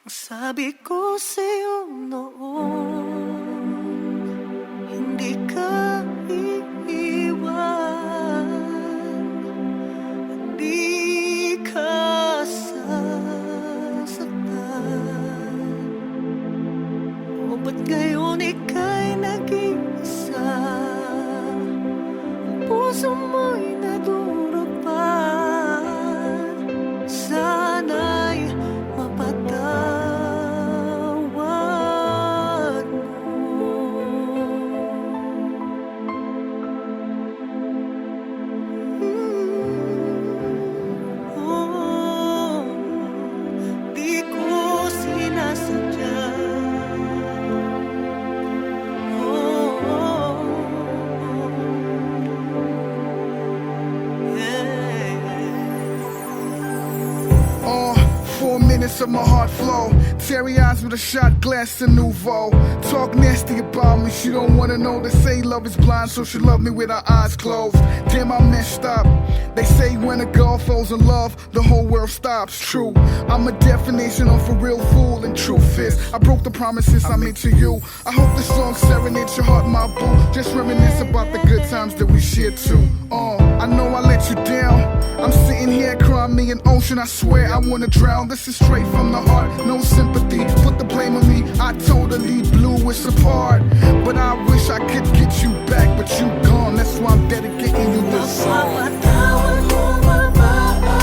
Sabi ko sa'yo noon, hindi ka iiwan, hindi ka sasaktan. O ba't ngayon ika'y nag-iisa? Ang puso mo'y nadurog pa. Sana'y mapatawad mo. Di ko sinasadya. Oh, 4 minutes of my heart flow. Teary eyes with a shot glass of Nouveau. Talk nasty about me, she don't wanna know. They say love is blind, so she love me with her eyes closed. Damn, I messed up. They say when a girl falls in love, the whole world stops. True, I'm a definition of a real fool, and truth is, I broke the promises I made to you. I hope this song serenades your heart, my boo. Just reminisce about the good times that we shared too. I know I let you down. I'm sitting here crying me an ocean. I swear I wanna drown. This is straight from the heart, no sympathy. Put the blame on me. I totally blew us apart. But I wish I could get you back, but you gone. That's why I'm dedicating you this song. Mapapatawad mo ba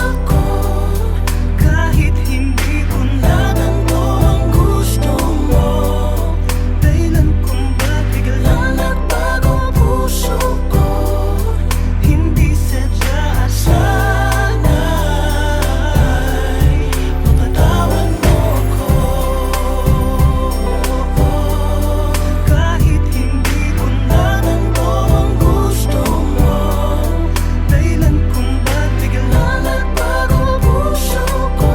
ako kahit hindi ko naganto ang gusto mo? Dahilan kung ba't biglang nagbago ang puso ko, hindi sadya at sana'y mapatawad mo ako. Kahit hindi ko naganto ang gusto mo, dahilan kung ba't biglang nagbago ang puso ko,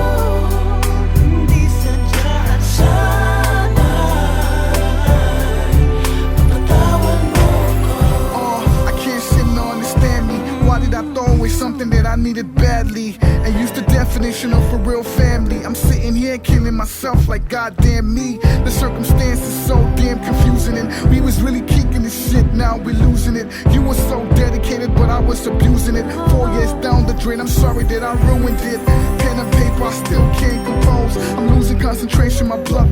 hindi sadya at sana'y mapatawad mo ako. I can't seem to understand me. Why did I throw away something that I needed badly and use the definition of a real family? I'm sitting here killing myself like goddamn me. The circumstances so damn confusing, and we was really kicking this shit. Now we're losing it. You were so dedicated, but I was abusing it. 4 years down the drain, I'm sorry that I ruined it. Pen and paper, I still can't compose. I'm losing concentration, my blood